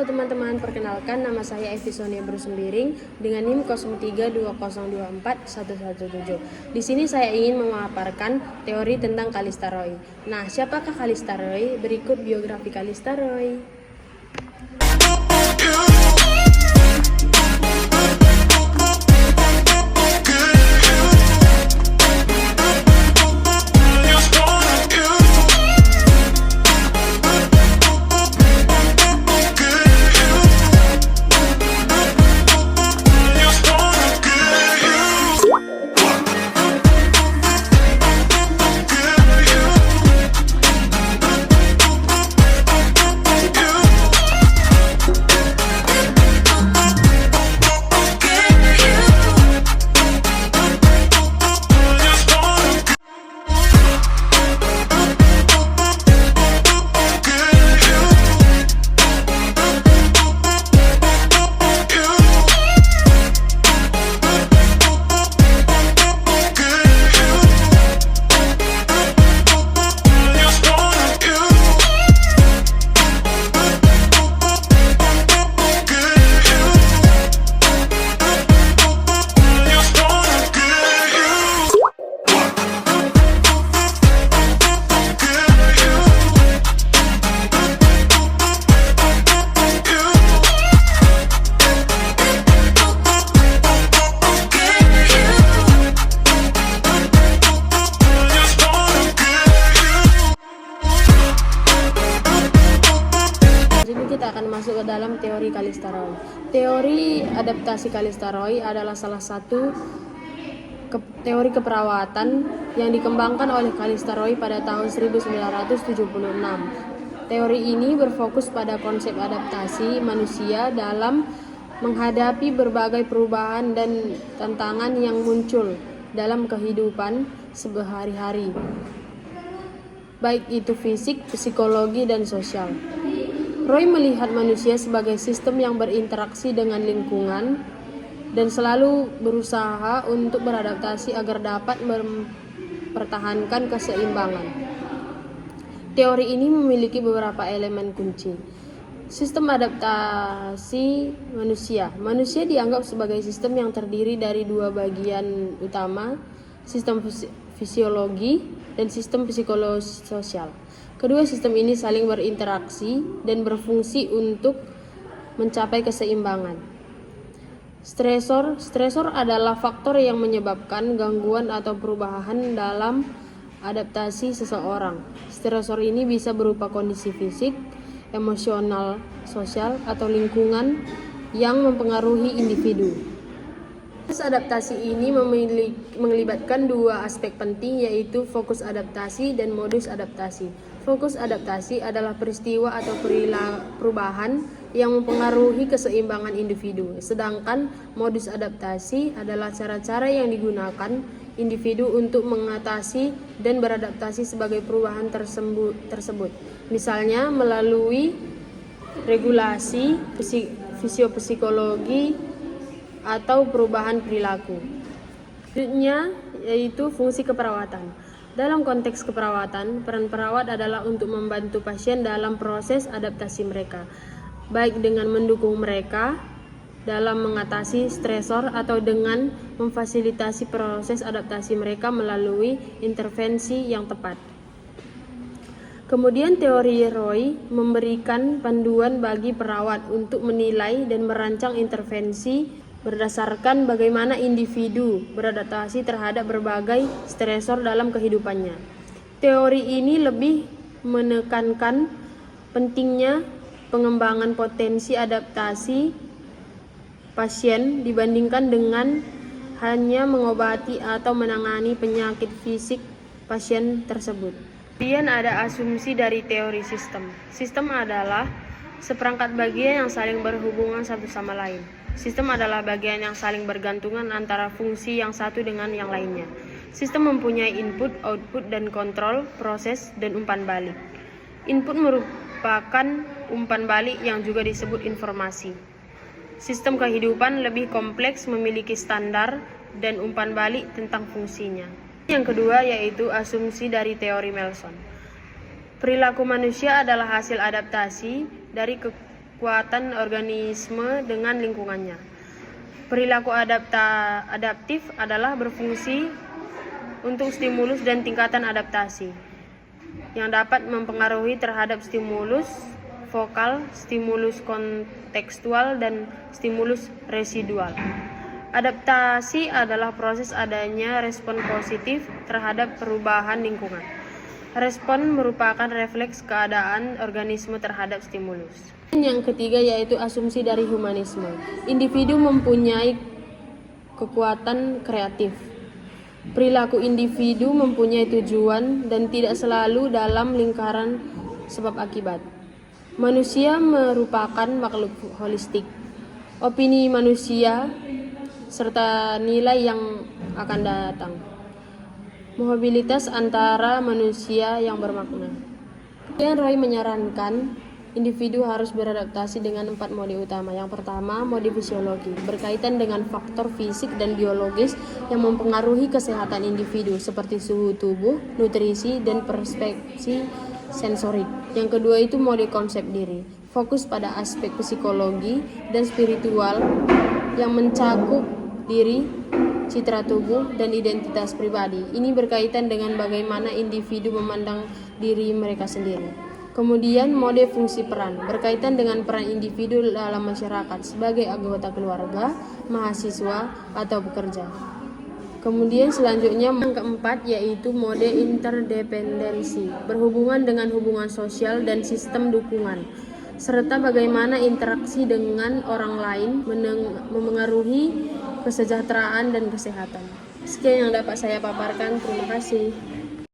Halo teman-teman, perkenalkan nama saya Evi Sonia Bersembiring dengan NIM 0320241117. Di sini saya ingin memaparkan teori tentang Callista Roy. Nah, siapakah Callista Roy? Berikut biografi Callista Roy. Kita akan masuk ke dalam teori Callista Roy. Teori adaptasi Callista Roy adalah salah satu teori keperawatan yang dikembangkan oleh Callista Roy pada tahun 1976. Teori ini berfokus pada konsep adaptasi manusia dalam menghadapi berbagai perubahan dan tantangan yang muncul dalam kehidupan sehari-hari, baik itu fisik, psikologi, dan sosial. Roy melihat manusia sebagai sistem yang berinteraksi dengan lingkungan dan selalu berusaha untuk beradaptasi agar dapat mempertahankan keseimbangan. Teori ini memiliki beberapa elemen kunci. Sistem adaptasi manusia. Manusia dianggap sebagai sistem yang terdiri dari dua bagian utama, sistem fisiologi dan sistem psikologi sosial. Kedua sistem ini saling berinteraksi dan berfungsi untuk mencapai keseimbangan. Stresor adalah faktor yang menyebabkan gangguan atau perubahan dalam adaptasi seseorang. Stresor ini bisa berupa kondisi fisik, emosional, sosial, atau lingkungan yang mempengaruhi individu. Proses adaptasi ini melibatkan dua aspek penting, yaitu fokus adaptasi dan modus adaptasi. Fokus adaptasi adalah peristiwa atau perubahan yang mempengaruhi keseimbangan individu, sedangkan modus adaptasi adalah cara-cara yang digunakan individu untuk mengatasi dan beradaptasi sebagai perubahan tersebut. Misalnya melalui regulasi fisiopsikologi atau perubahan perilaku. Selanjutnya yaitu fungsi keperawatan. Dalam konteks keperawatan, peran perawat adalah untuk membantu pasien dalam proses adaptasi mereka, baik dengan mendukung mereka dalam mengatasi stresor atau dengan memfasilitasi proses adaptasi mereka melalui intervensi yang tepat. Kemudian teori Roy memberikan panduan bagi perawat untuk menilai dan merancang intervensi berdasarkan bagaimana individu beradaptasi terhadap berbagai stresor dalam kehidupannya. Teori ini lebih menekankan pentingnya pengembangan potensi adaptasi pasien dibandingkan dengan hanya mengobati atau menangani penyakit fisik pasien tersebut. Kemudian ada asumsi dari teori sistem. Sistem adalah seperangkat bagian yang saling berhubungan satu sama lain. Sistem adalah bagian yang saling bergantungan antara fungsi yang satu dengan yang lainnya. Sistem mempunyai input, output, dan kontrol, proses, dan umpan balik. Input merupakan umpan balik yang juga disebut informasi. Sistem kehidupan lebih kompleks, memiliki standar dan umpan balik tentang fungsinya. Yang kedua yaitu asumsi dari teori Melson. Perilaku manusia adalah hasil adaptasi dari kekuatan organisme dengan lingkungannya. Perilaku adaptif adalah berfungsi untuk stimulus dan tingkatan adaptasi yang dapat mempengaruhi terhadap stimulus vokal, stimulus kontekstual, dan stimulus residual. Adaptasi adalah proses adanya respon positif terhadap perubahan lingkungan. Respon merupakan refleks keadaan organisme terhadap stimulus. Yang ketiga yaitu asumsi dari humanisme. Individu mempunyai kekuatan kreatif. Perilaku individu mempunyai tujuan dan tidak selalu dalam lingkaran sebab akibat. Manusia merupakan makhluk holistik. Opini manusia serta nilai yang akan datang. Mobilitas antara manusia yang bermakna. Kemudian Roy menyarankan individu harus beradaptasi dengan 4 mode utama. Yang pertama, mode fisiologi, berkaitan dengan faktor fisik dan biologis yang mempengaruhi kesehatan individu seperti suhu tubuh, nutrisi, dan persepsi sensorik. Yang kedua itu mode konsep diri, fokus pada aspek psikologi dan spiritual yang mencakup diri, citra tubuh, dan identitas pribadi. Ini berkaitan dengan bagaimana individu memandang diri mereka sendiri. Kemudian mode fungsi peran, berkaitan dengan peran individu dalam masyarakat sebagai anggota keluarga, mahasiswa, atau pekerja. Kemudian selanjutnya yang keempat yaitu mode interdependensi, berhubungan dengan hubungan sosial dan sistem dukungan, serta bagaimana interaksi dengan orang lain memengaruhi kesejahteraan dan kesehatan. Sekian yang dapat saya paparkan, terima kasih.